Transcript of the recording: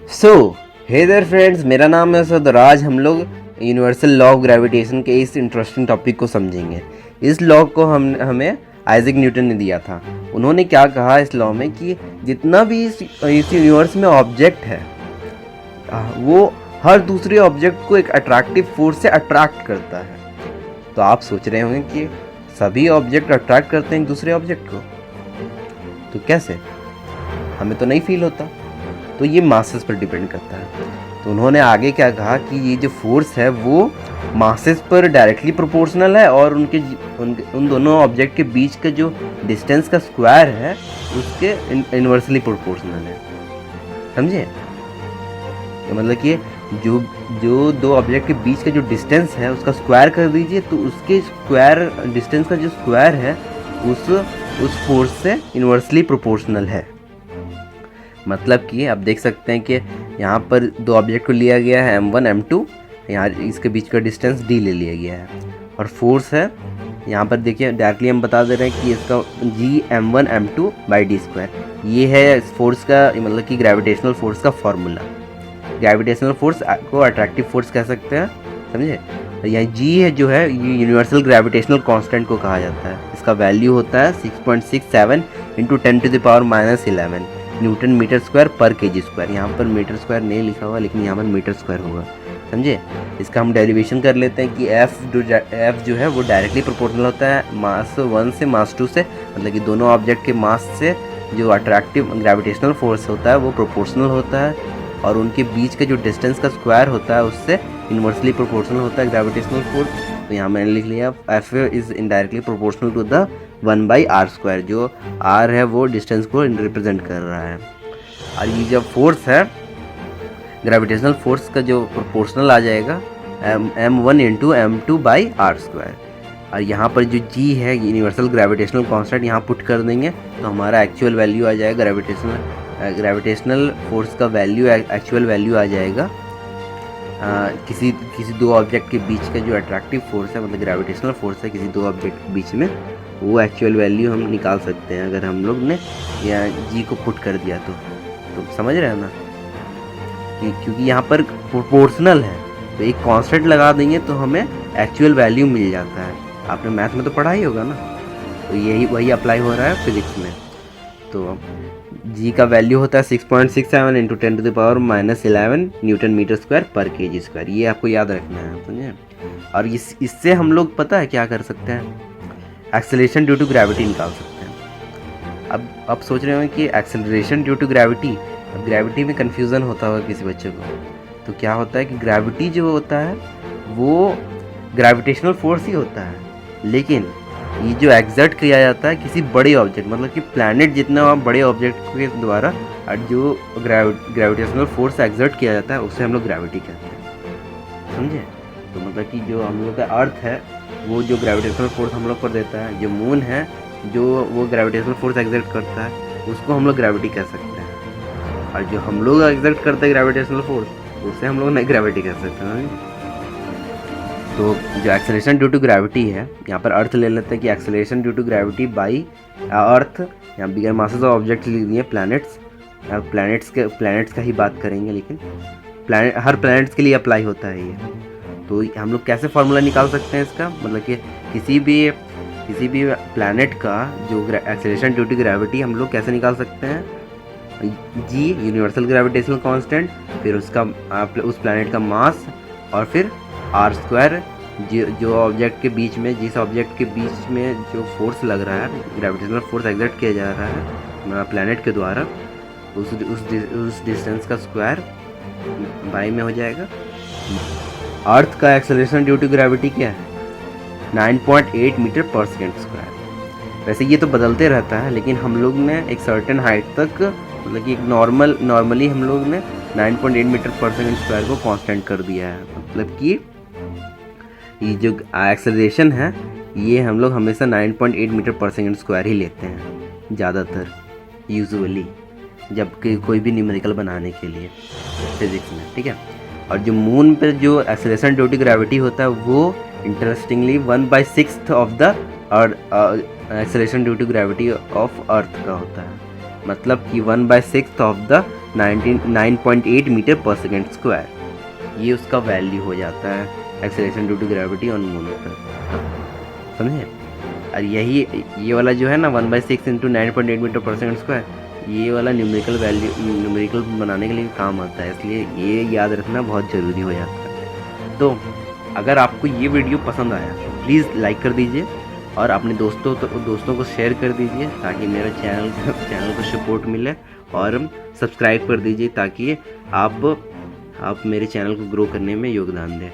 So hey their friends, मेरा नाम है सद और आज हम लोग यूनिवर्सल लॉ ऑफ ग्रेविटेशन के इस इंटरेस्टिंग टॉपिक को समझेंगे। इस लॉ को हमें आइजैक न्यूटन ने दिया था। उन्होंने क्या कहा इस लॉ में कि जितना भी इस यूनिवर्स में ऑब्जेक्ट है वो हर दूसरे ऑब्जेक्ट को एक अट्रैक्टिव फोर्स से अट्रैक्ट करता है। तो आप सोच रहे होंगे कि सभी ऑब्जेक्ट अट्रैक्ट करते हैं एक दूसरे ऑब्जेक्ट को, तो कैसे? हमें तो नहीं फील होता। तो ये मासेस पर डिपेंड करता है। तो उन्होंने आगे क्या कहा कि ये जो फोर्स है वो मासेस पर डायरेक्टली प्रोपोर्शनल है और उन दोनों ऑब्जेक्ट के बीच का जो डिस्टेंस का स्क्वायर है उसके इन्वर्सली प्रोपोर्शनल है। समझे? मतलब कि जो दो ऑब्जेक्ट के बीच का जो डिस्टेंस है उसका स्क्वायर कर दीजिए, तो उसके स्क्वायर डिस्टेंस का जो स्क्वायर है उस फोर्स से इन्वर्सली प्रोपोर्शनल है। मतलब कि आप देख सकते हैं कि यहाँ पर दो ऑब्जेक्ट को लिया गया है m1 m2, यहाँ इसके बीच का डिस्टेंस d ले लिया गया है और फोर्स है यहाँ पर देखिए डायरेक्टली हम बता दे रहे हैं कि इसका g m1 m2 by D square. ये है इस फोर्स का, मतलब कि ग्रेविटेशनल फोर्स का फॉर्मूला। ग्रेविटेशनल फोर्स को अट्रैक्टिव फोर्स कह सकते हैं, समझे? यहाँ g है जो है ये यूनिवर्सल ग्रेविटेशनल कांस्टेंट को कहा जाता है। इसका वैल्यू होता है 6.67 इंटू 10⁻⁻11 न्यूटन मीटर स्क्वायर पर केजी स्क्वायर। यहाँ पर मीटर स्क्वायर नहीं लिखा हुआ लेकिन यहाँ पर मीटर स्क्वायर होगा, समझे? इसका हम डेरिवेशन कर लेते हैं कि F जो है वो डायरेक्टली प्रोपोर्शनल होता है मास 1 से मास 2 से। मतलब कि दोनों ऑब्जेक्ट के मास से जो अट्रैक्टिव ग्रेविटेशनल फोर्स होता है वो प्रोपोर्शनल होता है और उनके बीच का जो डिस्टेंस का स्क्वायर होता है उससे इन्वर्सली प्रोपोर्शनल होता है ग्रेविटेशनल फोर्स। तो यहाँ मैंने लिख लिया F is indirectly proportional to the 1/r²। जो r है वो डिस्टेंस को रिप्रेजेंट कर रहा है। और ये जब फोर्स है ग्रेविटेशनल फोर्स का जो प्रोपोर्शनल आ जाएगा m1 इंटू m2/r²। और यहाँ पर जो g है यूनिवर्सल ग्रेविटेशनल कांस्टेंट यहाँ पुट कर देंगे तो हमारा एक्चुअल वैल्यू आ जाएगा ग्रेविटेशनल फोर्स का वैल्यू, एक्चुअल वैल्यू आ जाएगा किसी दो ऑब्जेक्ट के बीच का जो अट्रैक्टिव फोर्स है, मतलब ग्रेविटेशनल फोर्स है किसी दो ऑब्जेक्ट के बीच में, वो एक्चुअल वैल्यू हम निकाल सकते हैं अगर हम लोग ने या जी को पुट कर दिया तो समझ रहे हैं ना कि क्योंकि यहाँ पर प्रोपोर्शनल है तो एक कांस्टेंट लगा देंगे तो हमें एक्चुअल वैल्यू मिल जाता है। आपने मैथ में तो पढ़ा ही होगा ना, तो वही अप्लाई हो रहा है फिजिक्स में। तो जी का वैल्यू होता है 6.67 इंटू 10⁻⁻11 न्यूटन मीटर स्क्वायर पर केजी स्क्वायर। ये आपको याद रखना है, समझे? और इससे हम लोग पता है क्या कर सकते हैं, एक्सेलरेशन ड्यू टू ग्रेविटी निकाल सकते हैं। अब सोच रहे हो कि एक्सेलरेशन ड्यू टू ग्रेविटी, अब ग्रेविटी में कन्फ्यूज़न होता होगा किसी बच्चे को। तो क्या होता है कि ग्रेविटी जो होता है वो ग्रेविटेशनल फोर्स ही होता है, लेकिन ये जो एग्जर्ट किया जाता है किसी बड़े ऑब्जेक्ट, मतलब कि प्लैनेट जितना बड़े ऑब्जेक्ट के द्वारा जो ग्रेविटेशनल फोर्स एग्जर्ट किया जाता है उसे हम लोग ग्रेविटी कहते हैं, समझे? तो मतलब कि जो हम लोग का अर्थ है वो जो ग्रेविटेशनल फोर्स हम लोग पर देता है, जो मून है जो वो ग्रेविटेशनल फोर्स एग्जर्ट करता है उसको हम लोग ग्रेविटी कह सकते हैं। और जो हम लोग एग्जर्ट करते हैं ग्रेविटेशनल फोर्स उसे हम लोग नहीं ग्रेविटी कह सकते हैं। तो जो एक्सेलरेशन ड्यू टू ग्रेविटी है, यहाँ पर अर्थ ले लेते हैं कि acceleration due to gravity by earth, यहाँ बिगर मासेस ऑफ ऑब्जेक्ट लिख दिए प्लैनेट्स। प्लैनेट्स का ही बात करेंगे, लेकिन हर प्लैनेट्स के लिए अप्लाई होता है ये। तो हम लोग कैसे फार्मूला निकाल सकते हैं इसका, मतलब कि किसी भी प्लैनेट का जो एक्सेलरेशन ड्यू टू ग्रेविटी हम लोग कैसे निकाल सकते हैं, जी यूनिवर्सल ग्रेविटेशनल कांस्टेंट, फिर उसका उस प्लैनेट का मास और फिर r², जो ऑब्जेक्ट के बीच में, जिस ऑब्जेक्ट के बीच में जो फोर्स लग रहा है, ग्रेविटेशनल फोर्स एग्जर्ट किया जा रहा है प्लैनेट के द्वारा, उस डिस्टेंस का स्क्वायर बाई में हो जाएगा। अर्थ का एक्सेलरेशन ड्यू टू ग्रेविटी क्या है, 9.8 मीटर पर सेकेंड स्क्वायर। वैसे ये तो बदलते रहता है, लेकिन हम लोग ने एक सर्टेन हाइट तक, मतलब कि एक नॉर्मली हम लोग ने 9.8 मीटर पर सेकेंड स्क्वायर को कांस्टेंट कर दिया है। मतलब कि ये जो एक्सेलरेशन है ये हम लोग हमेशा 9.8 मीटर पर सेकेंड स्क्वायर ही लेते हैं ज़्यादातर, यूजुअली, जबकि कोई भी न्यूमेरिकल बनाने के लिए फिजिक्स में, ठीक है। और जो मून पर जो एक्सेलरेशन ड्यू टू ग्रेविटी होता है वो interestingly 1/6 of the acceleration due to gravity of earth का होता है। मतलब कि 1/6 of the 9.8 metre per second square. ये उसका वैल्यू हो जाता है acceleration due to gravity on moon पर, समझे। और यही ये वाला जो है ना 1/6 into 9.8 metre per second square, ये वाला न्यूमेरिकल वैल्यू न्यूमेरिकल बनाने के लिए काम आता है, इसलिए ये याद रखना बहुत ज़रूरी हो जाता है। तो अगर आपको ये वीडियो पसंद आया तो प्लीज़ लाइक कर दीजिए और अपने दोस्तों को शेयर कर दीजिए ताकि मेरे चैनल को सपोर्ट मिले, और सब्सक्राइब कर दीजिए ताकि आप मेरे चैनल को ग्रो करने में योगदान दें।